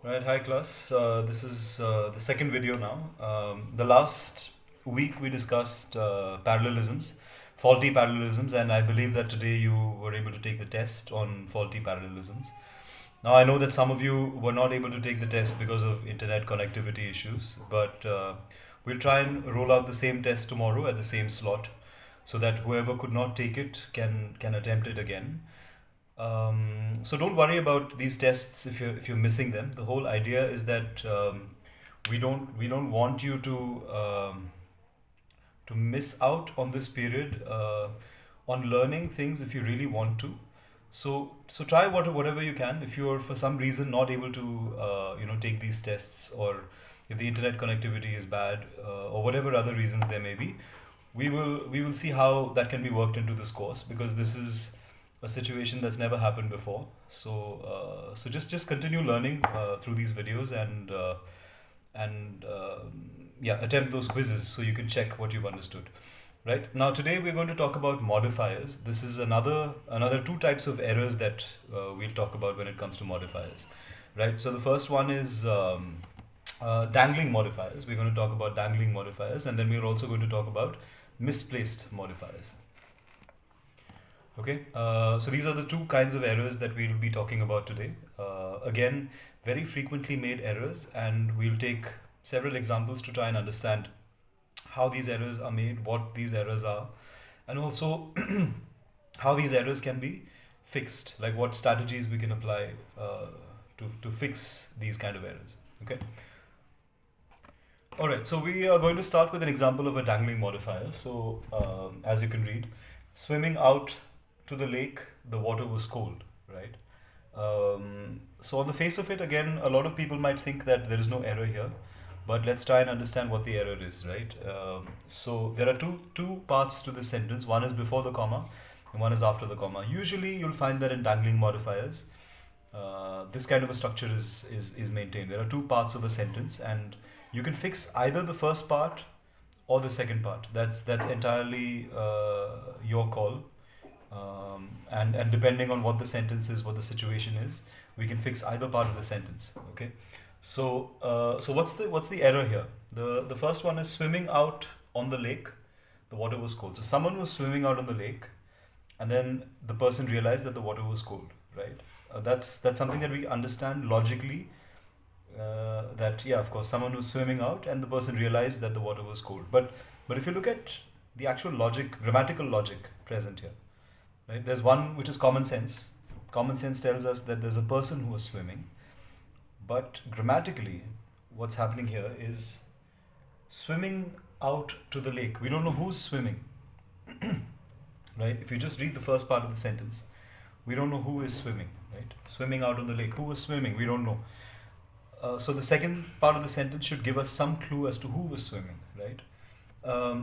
Right, hi class. This is the second video now. The last week we discussed parallelisms, faulty parallelisms, and I believe that today you were able to take the test on faulty parallelisms. Now I know that some of you were not able to take the test because of internet connectivity issues, but we'll try and roll out the same test tomorrow at the same slot, so that whoever could not take it can attempt it again. So don't worry about these tests if you're missing them. The whole idea is that we don't want you to miss out on this period on learning things if you really want to. So try whatever you can. If you're for some reason not able to take these tests, or if the internet connectivity is bad, or whatever other reasons there may be, we will see how that can be worked into this course, because this is a situation that's never happened before. So just continue learning through these videos, and attempt those quizzes so you can check what you've understood. Right now, today we're going to talk about modifiers. This is another two types of errors that we'll talk about when it comes to modifiers. Right. So the first one is dangling modifiers. We're going to talk about dangling modifiers, and then we're also going to talk about misplaced modifiers. Okay, so these are the two kinds of errors that we'll be talking about today. Again, very frequently made errors, and we'll take several examples to try and understand how these errors are made, what these errors are, and also how these errors can be fixed, like what strategies we can apply to fix these kind of errors. Okay. Alright, so we are going to start with an example of a dangling modifier. So, as you can read, swimming out to the lake, the water was cold, right? So on the face of it, again, a lot of people might think that there is no error here, but let's try and understand what the error is, right? So there are two parts to this sentence. One is before the comma, and one is after the comma. Usually, you'll find that in dangling modifiers, this kind of a structure is maintained. There are two parts of a sentence, and you can fix either the first part or the second part. That's entirely your call. And depending on what the sentence is, what the situation is, we can fix either part of the sentence. Okay, so what's the error here? The first one is swimming out on the lake, the water was cold. So someone was swimming out on the lake, and then the person realized that the water was cold, right? That's something that we understand logically. That, yeah, of course, someone was swimming out and the person realized that the water was cold. But if you look at the actual logic, grammatical logic present here, right? There's one which is common sense. Common sense tells us that there's a person who was swimming, but grammatically, what's happening here is swimming out to the lake. We don't know who's swimming, right? If you just read the first part of the sentence, we don't know who is swimming, right? Swimming out on the lake. Who was swimming? We don't know. So the second part of the sentence should give us some clue as to who was swimming, right?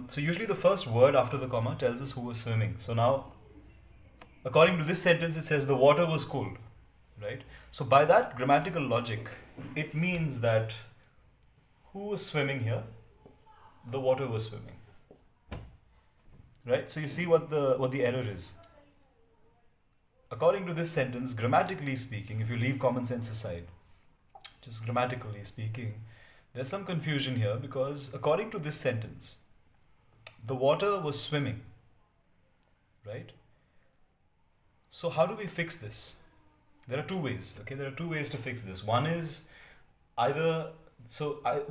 So usually the first word after the comma tells us who was swimming. So now, according to this sentence, it says the water was cold, right? So by that grammatical logic, it means that who was swimming here? The water was swimming, right? So you see what the error is. According to this sentence, grammatically speaking, if you leave common sense aside, just grammatically speaking, there's some confusion here, because according to this sentence, the water was swimming, right? So how do we fix this? There are two ways. Okay, there are two ways to fix this. One is either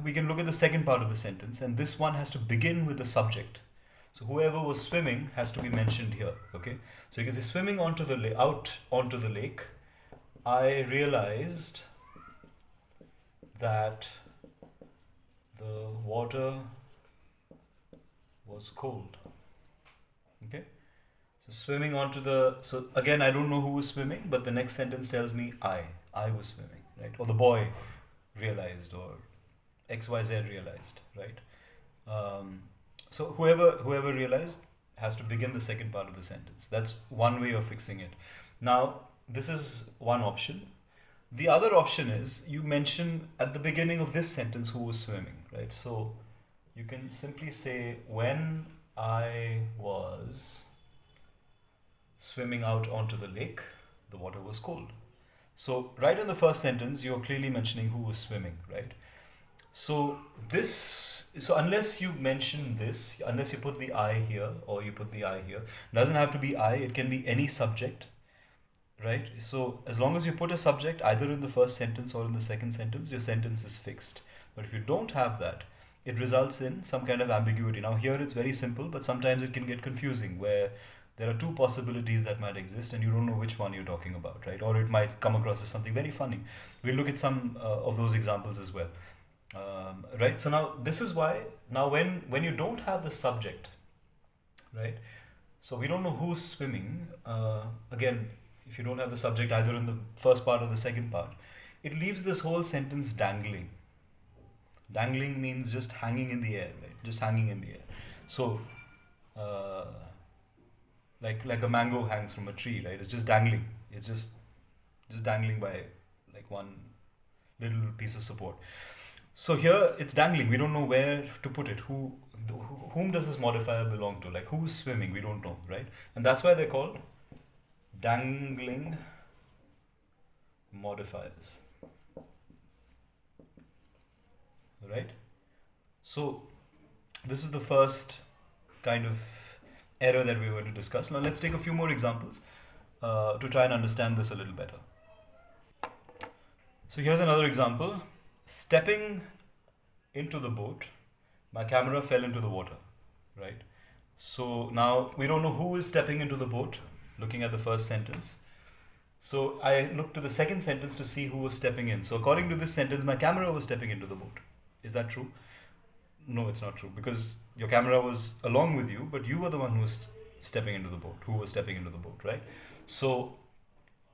we can look at the second part of the sentence, and this one has to begin with the subject. So whoever was swimming has to be mentioned here. Okay, so you can say swimming out onto the lake, I realized that the water was cold. Okay, so swimming onto so again, I don't know who was swimming, but the next sentence tells me I was swimming, right? Or the boy realized, or XYZ realized, right? So whoever realized has to begin the second part of the sentence. That's one way of fixing it. Now, this is one option. The other option is you mention at the beginning of this sentence who was swimming, right? So you can simply say, when I was swimming out onto the lake, the water was cold. So right in the first sentence, you're clearly mentioning who was swimming, right? So unless you mention this, unless you put the I here or you put the I here, it doesn't have to be I, it can be any subject, right? So as long as you put a subject either in the first sentence or in the second sentence, your sentence is fixed. But if you don't have that, it results in some kind of ambiguity. Now here it's very simple, but sometimes it can get confusing where there are two possibilities that might exist and you don't know which one you're talking about, right? Or it might come across as something very funny. We'll look at some of those examples as well. Right, so now this is why now when you don't have the subject, right, so we don't know who's swimming. Again, if you don't have the subject either in the first part or the second part, it leaves this whole sentence dangling. Dangling means just hanging in the air, right? Just hanging in the air. So uh, like a mango hangs from a tree, right? It's just dangling. It's just dangling by like one little piece of support. So here it's dangling. We don't know where to put it. Whom does this modifier belong to? Like who's swimming? We don't know, right? And that's why they're called dangling modifiers, right? So this is the first kind of error that we're going to discuss. Now let's take a few more examples to try and understand this a little better. So here's another example. Stepping into the boat, my camera fell into the water, right? So now we don't know who is stepping into the boat, looking at the first sentence. So I looked to the second sentence to see who was stepping in. So according to this sentence, my camera was stepping into the boat. Is that true? No, it's not true because your camera was along with you, but you were the one who was stepping into the boat, right? So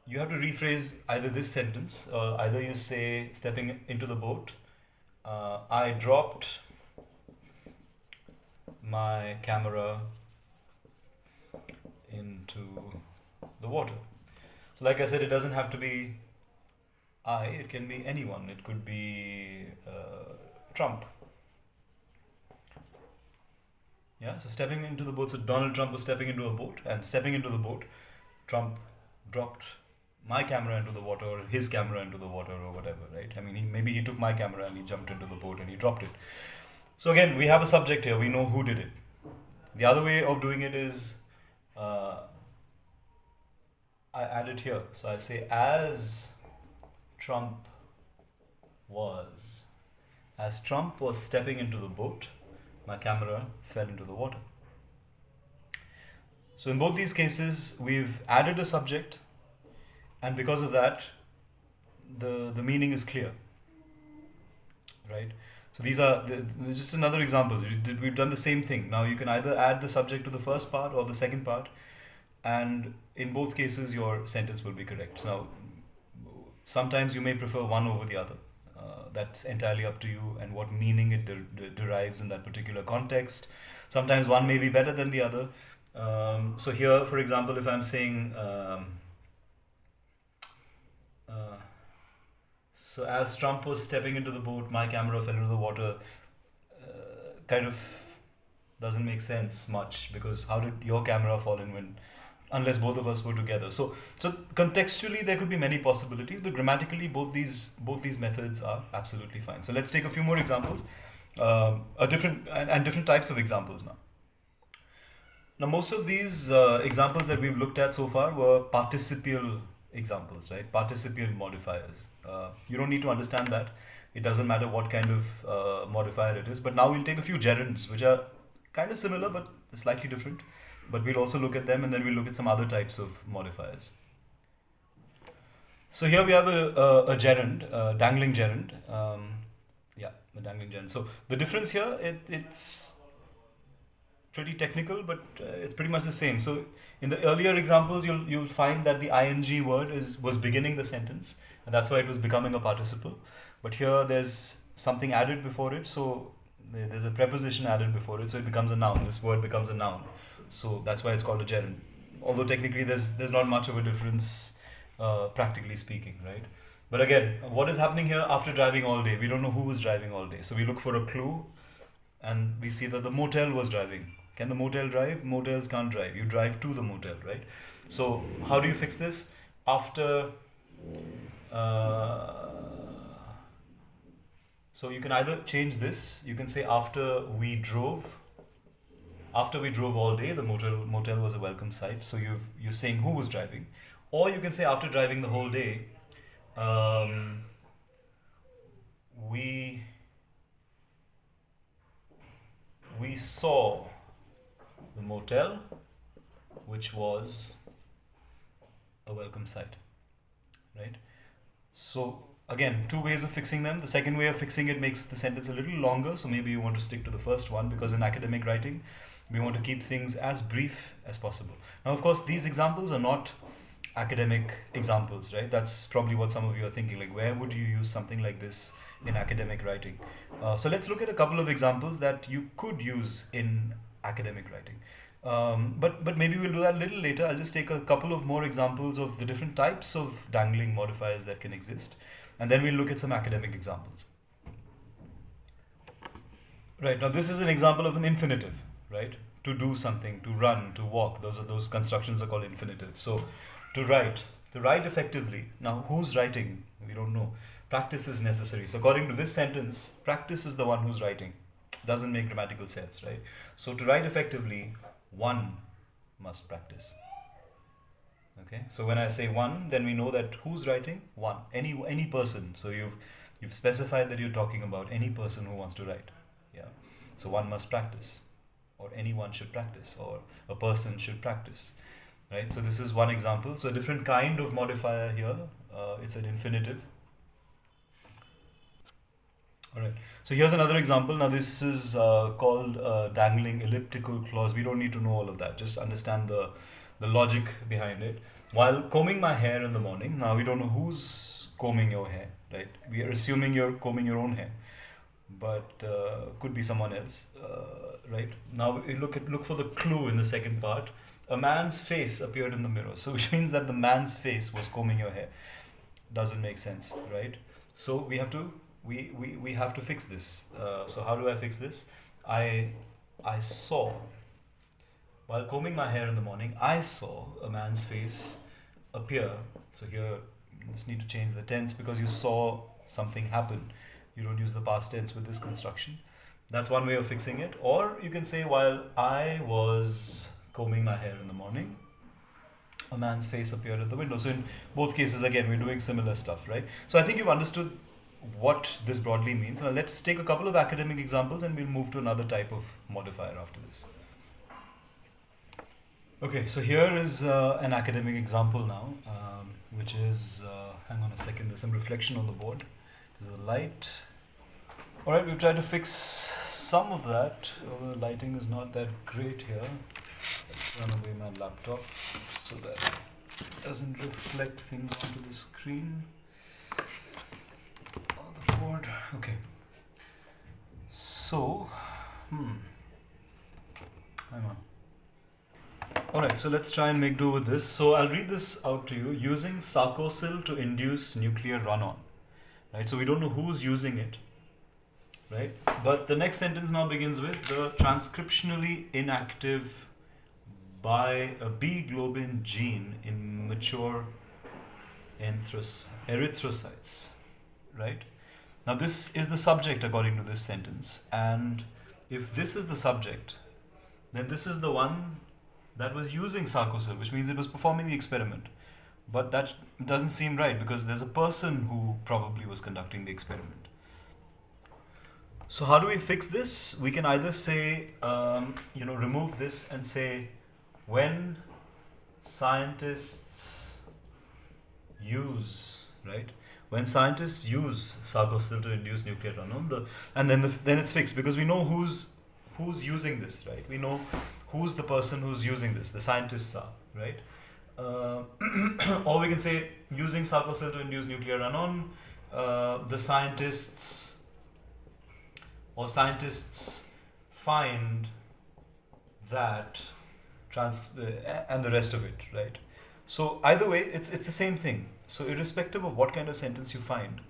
you have to rephrase either this sentence, either you say stepping into the boat, I dropped my camera into the water. So like I said, it doesn't have to be I, it can be anyone. It could be Trump. Yeah, so stepping into the boat, so Donald Trump was stepping into a boat, and stepping into the boat, Trump dropped my camera into the water or his camera into the water or whatever, right? I mean, maybe he took my camera and he jumped into the boat and he dropped it. So again, we have a subject here. We know who did it. The other way of doing it is I add it here. So I say as Trump was stepping into the boat, my camera fell into the water. So in both these cases, we've added a subject, and because of that, the meaning is clear, right? So these are just another example. We've done the same thing. Now you can either add the subject to the first part or the second part, and in both cases, your sentence will be correct. Now, sometimes you may prefer one over the other. That's entirely up to you and what meaning it derives in that particular context. Sometimes one may be better than the other. So here, for example, if I'm saying, so as Trump was stepping into the boat, my camera fell into the water, kind of doesn't make sense much because how did your camera fall in when unless both of us were together. So contextually there could be many possibilities, but grammatically both these methods are absolutely fine. So let's take a few more examples, different types of examples now. Now most of these examples that we've looked at so far were participial examples, right? Participial modifiers. You don't need to understand that. It doesn't matter what kind of modifier it is. But now we'll take a few gerunds, which are kind of similar but slightly different. But we'll also look at them, and then we'll look at some other types of modifiers. So here we have a gerund, dangling gerund. A dangling gerund. So the difference here, it's pretty technical, but it's pretty much the same. So in the earlier examples, you'll find that the ing word was beginning the sentence, and that's why it was becoming a participle. But here there's something added before it, so there's a preposition added before it, so it becomes a noun. This word becomes a noun. So that's why it's called a gerund. Although technically there's not much of a difference, practically speaking, right? But again, what is happening here after driving all day? We don't know who was driving all day. So we look for a clue, and we see that the motel was driving. Can the motel drive? Motels can't drive. You drive to the motel, right? So how do you fix this? After Uh, so you can either change this. You can say after we drove all day, the motel was a welcome sight. So you're saying who was driving, or you can say after driving the whole day, um, we we saw the motel, which was a welcome sight, right? So again, two ways of fixing them. The second way of fixing it makes the sentence a little longer, so maybe you want to stick to the first one, because in academic writing, we want to keep things as brief as possible. Now, of course, these examples are not academic examples, right? That's probably what some of you are thinking, like, where would you use something like this in academic writing? So let's look at a couple of examples that you could use in academic writing. But maybe we'll do that a little later. I'll just take a couple of more examples of the different types of dangling modifiers that can exist, and then we'll look at some academic examples. Right, now this is an example of an infinitive, right? To do something, to run, to walk. Those constructions are called infinitive. So to write effectively. Now who's writing? We don't know. Practice is necessary. So according to this sentence, practice is the one who's writing. Doesn't make grammatical sense, right? So to write effectively, one must practice. Okay, so when I say one, then we know that who's writing? One. Any person. So you've specified that you're talking about any person who wants to write. Yeah. So one must practice, or anyone should practice, or a person should practice. Right? So this is one example. So a different kind of modifier here. It's an infinitive. Alright, so here's another example. Now this is called dangling elliptical clause. We don't need to know all of that. Just understand the logic behind it. While combing my hair in the morning, now we don't know who's combing your hair, right? We are assuming you're combing your own hair, but could be someone else, right? Now we look for the clue in the second part. A man's face appeared in the mirror, so which means that the man's face was combing your hair. Doesn't make sense, right? So we have to fix this. So how do I fix this? I saw, while combing my hair in the morning, I saw a man's face appear. So here you just need to change the tense, because you saw something happen. You don't use the past tense with this construction. That's one way of fixing it. Or you can say, while I was combing my hair in the morning, a man's face appeared at the window. So in both cases, again, we're doing similar stuff, right? So I think you've understood what this broadly means. Now let's take a couple of academic examples and we'll move to another type of modifier after this. Okay, so here is an academic example now, which is, hang on a second, there's some reflection on the board because of the light. Alright, we've tried to fix some of that, although the lighting is not that great here. Let's run away my laptop so that it doesn't reflect things onto the screen. Board. Okay. So, hang on. Alright, so let's try and make do with this. So I'll read this out to you. Using sarcosyl to induce nuclear run-on. Right, so we don't know who's using it. Right, but the next sentence now begins with the transcriptionally inactive by a B globin gene in mature erythrocytes. Right? Now this is the subject according to this sentence, and if this is the subject, then this is the one that was using sarcosyl, which means it was performing the experiment. But that doesn't seem right, because there's a person who probably was conducting the experiment. So how do we fix this? We can either say, remove this and say, when scientists use, right? When scientists use sarcosyl to induce nuclear run-on, and then it's fixed, because we know who's using this, right? We know who's the person who's using this. The scientists are, right? Or we can say using sarcosyl to induce nuclear run-on. The scientists find that and the rest of it, right? So either way, it's the same thing. So irrespective of what kind of sentence you find,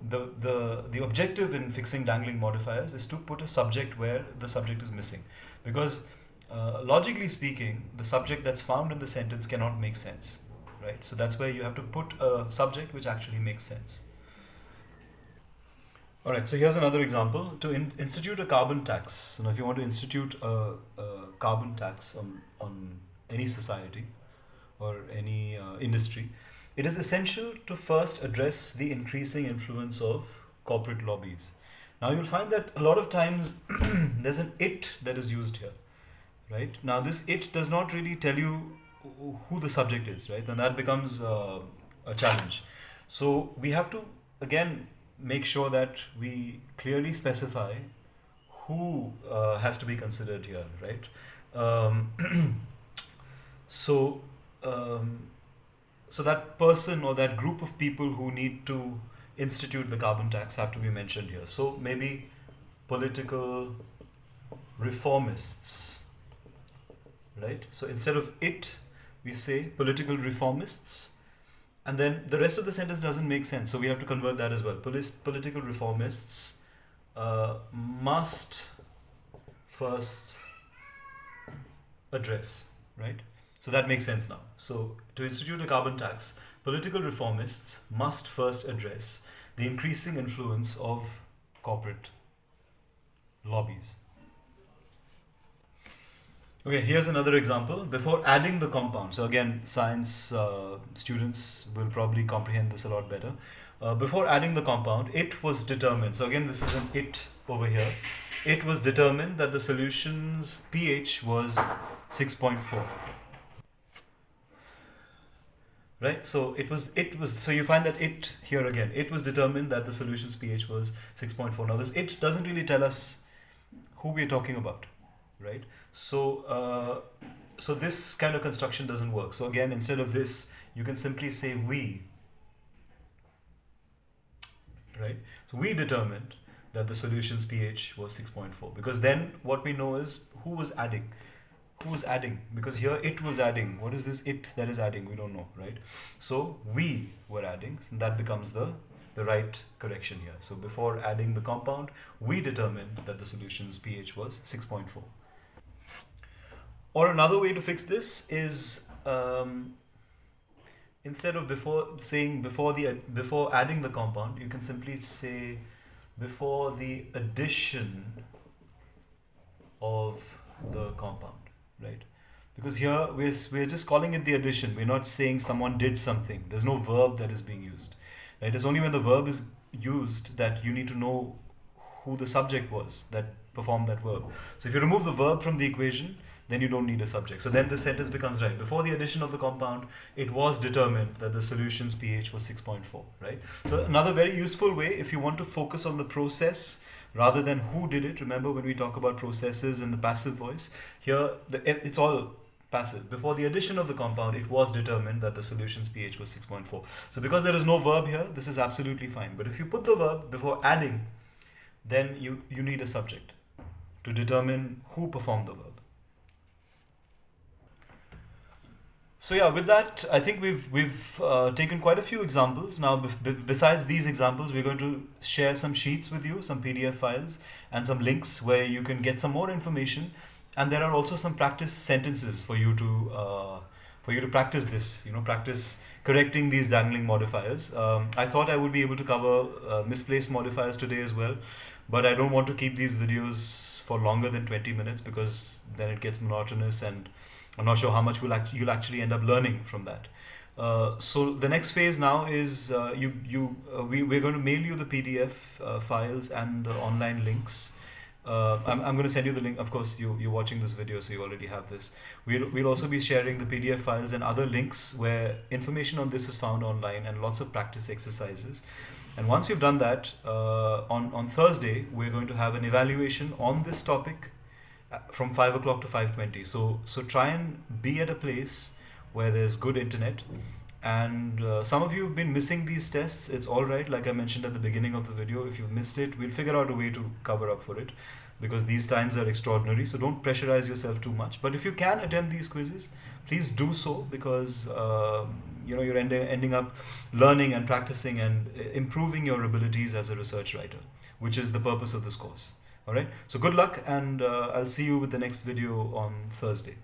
the objective in fixing dangling modifiers is to put a subject where the subject is missing, because logically speaking, the subject that's found in the sentence cannot make sense, right? So that's where you have to put a subject which actually makes sense. All right, so here's another example. To institute a carbon tax. So now if you want to institute a carbon tax on any society or any industry, it is essential to first address the increasing influence of corporate lobbies. Now you'll find that a lot of times there's an it that is used here, right? Now this it does not really tell you who the subject is, right? Then that becomes a challenge. So we have to again make sure that we clearly specify who has to be considered here, right? So so that person or that group of people who need to institute the carbon tax have to be mentioned here. So maybe political reformists, right? So instead of it, we say political reformists, and then the rest of the sentence doesn't make sense. So we have to convert that as well. Political reformists must first address, right? So that makes sense now. So to institute a carbon tax, political reformists must first address the increasing influence of corporate lobbies. Okay, here's another example. Before adding the compound, so again, science students will probably comprehend this a lot better. Before adding the compound, it was determined. So again, this is an it over here. It was determined that the solution's pH was 6.4. Right, so it was so you find that it here again, it was determined that the solution's pH was 6.4. Now this it doesn't really tell us who we're talking about, right? So so this kind of construction doesn't work. So again, instead of this, you can simply say we, right? So we determined that the solution's pH was 6.4, because then what we know is who was adding. Who was adding? Because here it was adding. What is this it that is adding? We don't know, right? So we were adding, so that becomes the right correction here. So before adding the compound, we determined that the solution's pH was 6.4. Or another way to fix this is instead of before adding the compound, you can simply say before the addition of the compound. Right, because here we're just calling it the addition. We're not saying someone did something. There's no verb that is being used. Right? It's only when the verb is used that you need to know who the subject was that performed that verb. So if you remove the verb from the equation, then you don't need a subject. So then the sentence becomes right. Before the addition of the compound, it was determined that the solution's pH was 6.4. Right. So another very useful way, if you want to focus on the process rather than who did it. Remember when we talk about processes in the passive voice, here it's all passive. Before the addition of the compound, it was determined that the solution's pH was 6.4. So because there is no verb here, this is absolutely fine. But if you put the verb before adding, then you need a subject to determine who performed the verb. So yeah, with that, I think we've taken quite a few examples. Now, besides these examples, we're going to share some sheets with you, some PDF files, and some links where you can get some more information. And there are also some practice sentences for you to practice this. Practice correcting these dangling modifiers. I thought I would be able to cover misplaced modifiers today as well, but I don't want to keep these videos for longer than 20 minutes because then it gets monotonous and I'm not sure how much you'll actually end up learning from that. So the next phase now is we're going to mail you the PDF files and the online links. I'm going to send you the link. Of course, you're watching this video, so you already have this. We'll also be sharing the PDF files and other links where information on this is found online and lots of practice exercises. And once you've done that, on Thursday, we're going to have an evaluation on this topic from 5 o'clock to 5:20. So try and be at a place where there's good internet. And some of you have been missing these tests. It's all right. Like I mentioned at the beginning of the video, if you've missed it, we'll figure out a way to cover up for it because these times are extraordinary. So don't pressurize yourself too much. But if you can attend these quizzes, please do so because you're ending up learning and practicing and improving your abilities as a research writer, which is the purpose of this course. All right. So good luck, and I'll see you with the next video on Thursday.